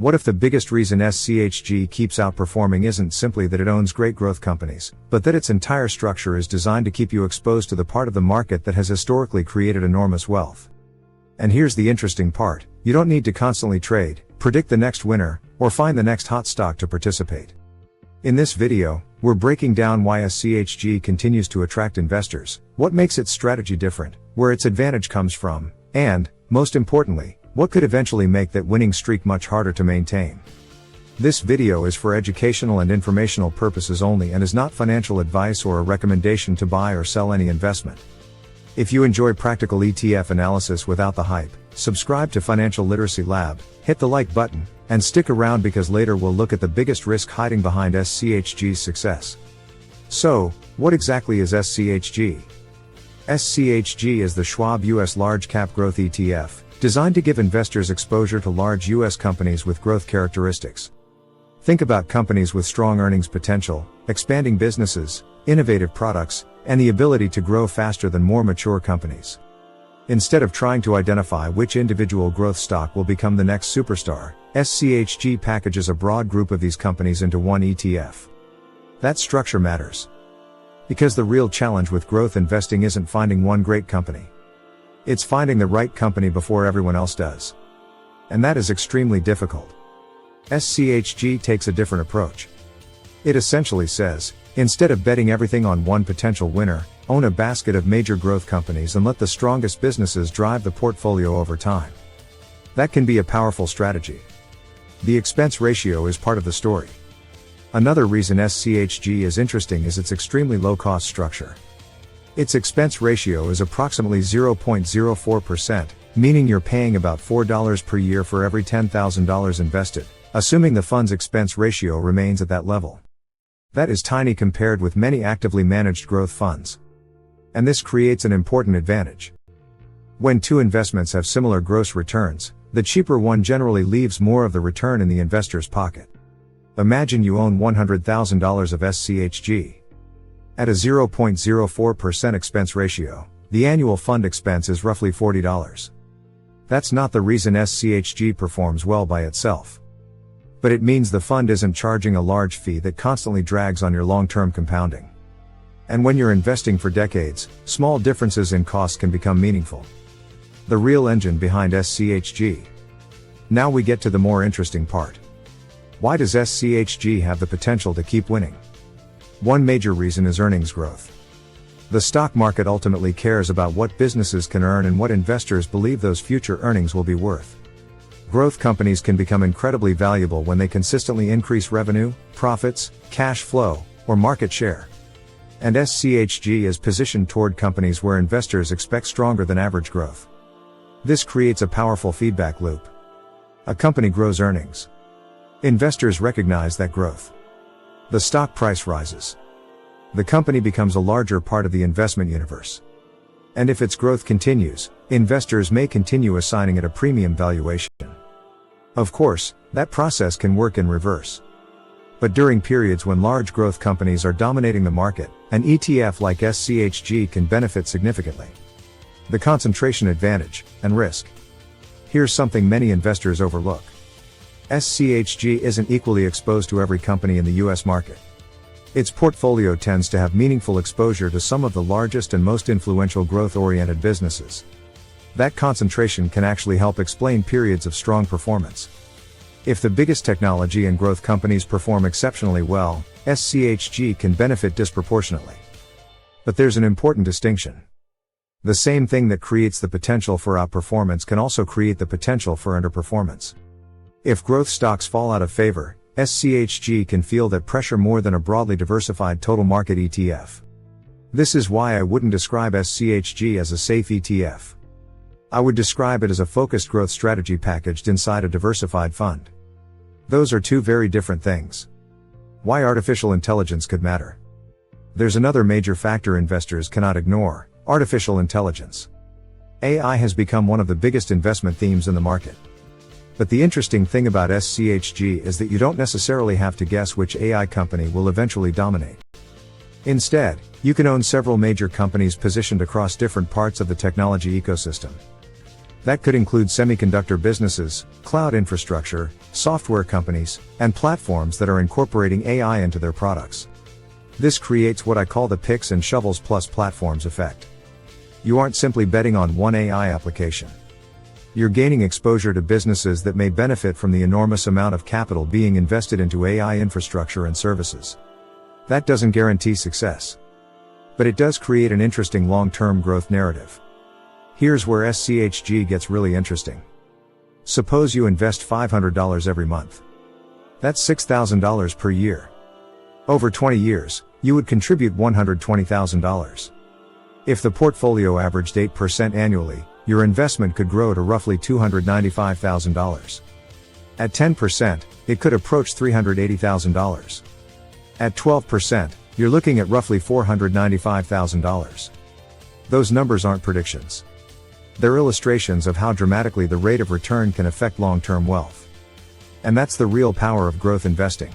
What if the biggest reason SCHG keeps outperforming isn't simply that it owns great growth companies, but that its entire structure is designed to keep you exposed to the part of the market that has historically created enormous wealth? And here's the interesting part: you don't need to constantly trade, predict the next winner, or find the next hot stock to participate. In this video, we're breaking down why SCHG continues to attract investors, what makes its strategy different, where its advantage comes from, and, most importantly, what could eventually make that winning streak much harder to maintain. This video is for educational and informational purposes only and is not financial advice or a recommendation to buy or sell any investment. If you enjoy practical ETF analysis without the hype, subscribe to Financial Literacy Lab, hit the like button, and stick around because later we'll look at the biggest risk hiding behind SCHG's success. So, what exactly is SCHG? SCHG is the Schwab US Large Cap Growth ETF, designed to give investors exposure to large US companies with growth characteristics. Think about companies with strong earnings potential, expanding businesses, innovative products, and the ability to grow faster than more mature companies. Instead of trying to identify which individual growth stock will become the next superstar, SCHG packages a broad group of these companies into one ETF. That structure matters. Because the real challenge with growth investing isn't finding one great company. It's finding the right company before everyone else does. And that is extremely difficult. SCHG takes a different approach. It essentially says, instead of betting everything on one potential winner, own a basket of major growth companies and let the strongest businesses drive the portfolio over time. That can be a powerful strategy. The expense ratio is part of the story. Another reason SCHG is interesting is its extremely low-cost structure. Its expense ratio is approximately 0.04%, meaning you're paying about $4 per year for every $10,000 invested, assuming the fund's expense ratio remains at that level. That is tiny compared with many actively managed growth funds. And this creates an important advantage. When two investments have similar gross returns, the cheaper one generally leaves more of the return in the investor's pocket. Imagine you own $100,000 of SCHG. At a 0.04% expense ratio, the annual fund expense is roughly $40. That's not the reason SCHG performs well by itself. But it means the fund isn't charging a large fee that constantly drags on your long-term compounding. And when you're investing for decades, small differences in cost can become meaningful. The real engine behind SCHG. Now we get to the more interesting part. Why does SCHG have the potential to keep winning? One major reason is earnings growth. The stock market ultimately cares about what businesses can earn and what investors believe those future earnings will be worth. Growth companies can become incredibly valuable when they consistently increase revenue, profits, cash flow, or market share. And SCHG is positioned toward companies where investors expect stronger than average growth. This creates a powerful feedback loop. A company grows earnings. Investors recognize that growth. The stock price rises. The company becomes a larger part of the investment universe. And if its growth continues, investors may continue assigning it a premium valuation. Of course, that process can work in reverse. But during periods when large growth companies are dominating the market, an ETF like SCHG can benefit significantly. The concentration advantage, and risk. Here's something many investors overlook. SCHG isn't equally exposed to every company in the US market. Its portfolio tends to have meaningful exposure to some of the largest and most influential growth-oriented businesses. That concentration can actually help explain periods of strong performance. If the biggest technology and growth companies perform exceptionally well, SCHG can benefit disproportionately. But there's an important distinction. The same thing that creates the potential for outperformance can also create the potential for underperformance. If growth stocks fall out of favor, SCHG can feel that pressure more than a broadly diversified total market ETF. This is why I wouldn't describe SCHG as a safe ETF. I would describe it as a focused growth strategy packaged inside a diversified fund. Those are two very different things. Why artificial intelligence could matter. There's another major factor investors cannot ignore: artificial intelligence. AI has become one of the biggest investment themes in the market. But the interesting thing about SCHG is that you don't necessarily have to guess which AI company will eventually dominate. Instead, you can own several major companies positioned across different parts of the technology ecosystem. That could include semiconductor businesses, cloud infrastructure, software companies, and platforms that are incorporating AI into their products. This creates what I call the picks and shovels plus platforms effect. You aren't simply betting on one AI application. You're gaining exposure to businesses that may benefit from the enormous amount of capital being invested into AI infrastructure and services. That doesn't guarantee success. But it does create an interesting long-term growth narrative. Here's where SCHG gets really interesting. Suppose you invest $500 every month. That's $6,000 per year. Over 20 years, you would contribute $120,000. If the portfolio averaged 8% annually, your investment could grow to roughly $295,000. At 10%, it could approach $380,000. At 12%, you're looking at roughly $495,000. Those numbers aren't predictions. They're illustrations of how dramatically the rate of return can affect long-term wealth. And that's the real power of growth investing.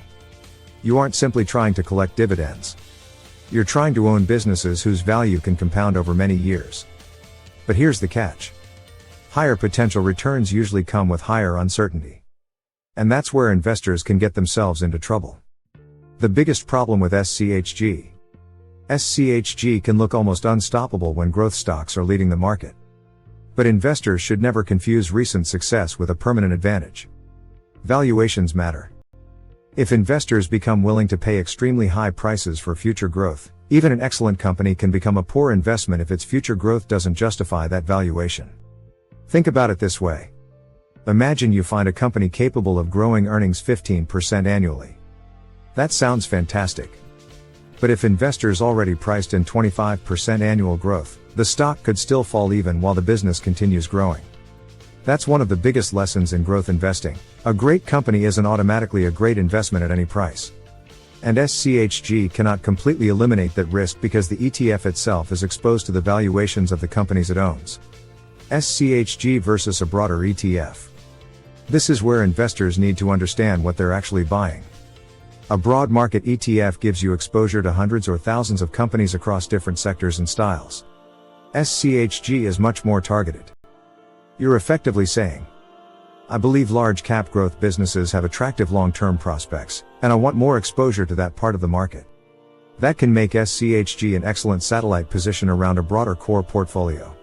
You aren't simply trying to collect dividends. You're trying to own businesses whose value can compound over many years. But here's the catch. Higher potential returns usually come with higher uncertainty. And that's where investors can get themselves into trouble. The biggest problem with SCHG. SCHG can look almost unstoppable when growth stocks are leading the market. But investors should never confuse recent success with a permanent advantage. Valuations matter. If investors become willing to pay extremely high prices for future growth, even an excellent company can become a poor investment if its future growth doesn't justify that valuation. Think about it this way. Imagine you find a company capable of growing earnings 15% annually. That sounds fantastic. But if investors already priced in 25% annual growth, the stock could still fall even while the business continues growing. That's one of the biggest lessons in growth investing. A great company isn't automatically a great investment at any price. And SCHG cannot completely eliminate that risk because the ETF itself is exposed to the valuations of the companies it owns. SCHG versus a broader ETF. This is where investors need to understand what they're actually buying. A broad market ETF gives you exposure to hundreds or thousands of companies across different sectors and styles. SCHG is much more targeted. You're effectively saying, I believe large cap growth businesses have attractive long-term prospects, and I want more exposure to that part of the market. That can make SCHG an excellent satellite position around a broader core portfolio.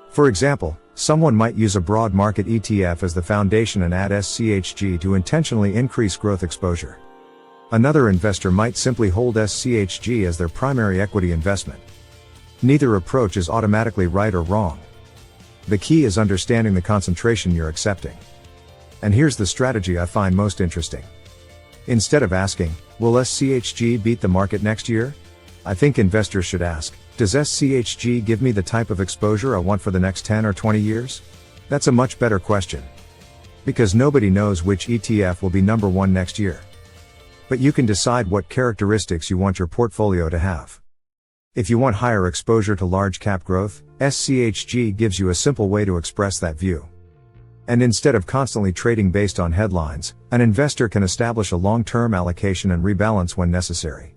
For example, someone might use a broad market ETF as the foundation and add SCHG to intentionally increase growth exposure. Another investor might simply hold SCHG as their primary equity investment. Neither approach is automatically right or wrong. The key is understanding the concentration you're accepting. And here's the strategy I find most interesting. Instead of asking, will SCHG beat the market next year? I think investors should ask, does SCHG give me the type of exposure I want for the next 10 or 20 years? That's a much better question. Because nobody knows which ETF will be number one next year. But you can decide what characteristics you want your portfolio to have. If you want higher exposure to large cap growth, SCHG gives you a simple way to express that view. And instead of constantly trading based on headlines, an investor can establish a long-term allocation and rebalance when necessary.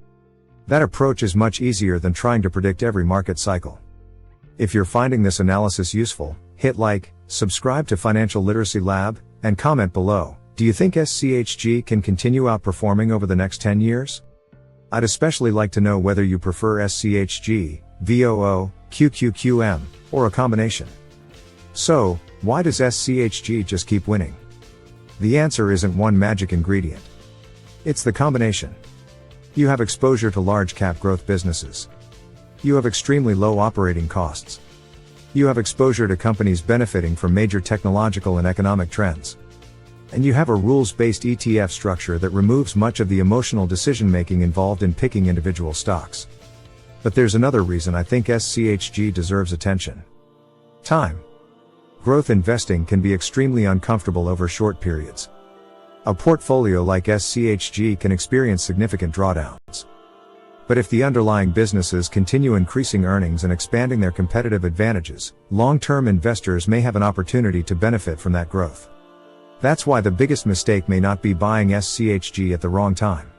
That approach is much easier than trying to predict every market cycle. If you're finding this analysis useful, hit like, subscribe to Financial Literacy Lab, and comment below. Do you think SCHG can continue outperforming over the next 10 years? I'd especially like to know whether you prefer SCHG, VOO, QQQM, or a combination. So, why does SCHG just keep winning? The answer isn't one magic ingredient. It's the combination. You have exposure to large cap growth businesses. You have extremely low operating costs. You have exposure to companies benefiting from major technological and economic trends. And you have a rules-based ETF structure that removes much of the emotional decision-making involved in picking individual stocks. But there's another reason I think SCHG deserves attention. Time. Growth investing can be extremely uncomfortable over short periods. A portfolio like SCHG can experience significant drawdowns. But if the underlying businesses continue increasing earnings and expanding their competitive advantages, long-term investors may have an opportunity to benefit from that growth. That's why the biggest mistake may not be buying SCHG at the wrong time.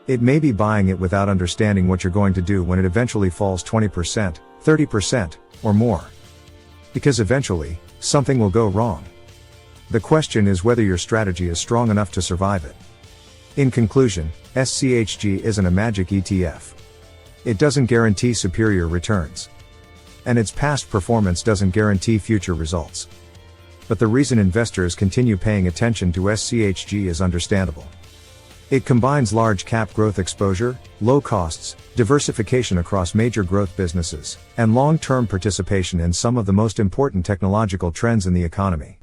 It may be buying it without understanding what you're going to do when it eventually falls 20%, 30%, or more. Because eventually, something will go wrong. The question is whether your strategy is strong enough to survive it. In conclusion, SCHG isn't a magic ETF. It doesn't guarantee superior returns. And its past performance doesn't guarantee future results. But the reason investors continue paying attention to SCHG is understandable. It combines large cap growth exposure, low costs, diversification across major growth businesses, and long-term participation in some of the most important technological trends in the economy.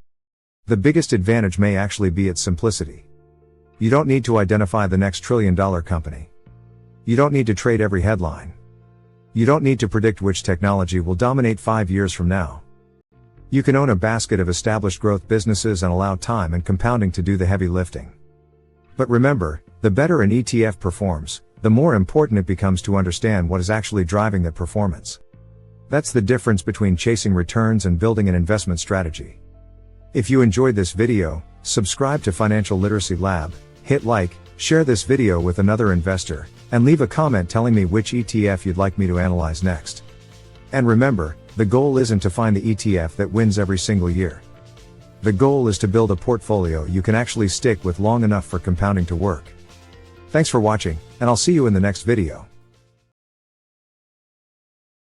The biggest advantage may actually be its simplicity. You don't need to identify the next trillion-dollar company. You don't need to trade every headline. You don't need to predict which technology will dominate 5 years from now. You can own a basket of established growth businesses and allow time and compounding to do the heavy lifting. But remember, the better an ETF performs, the more important it becomes to understand what is actually driving that performance. That's the difference between chasing returns and building an investment strategy. If you enjoyed this video, subscribe to Financial Literacy Lab, hit like, share this video with another investor, and leave a comment telling me which ETF you'd like me to analyze next. And remember, the goal isn't to find the ETF that wins every single year. The goal is to build a portfolio you can actually stick with long enough for compounding to work. Thanks for watching, and I'll see you in the next video.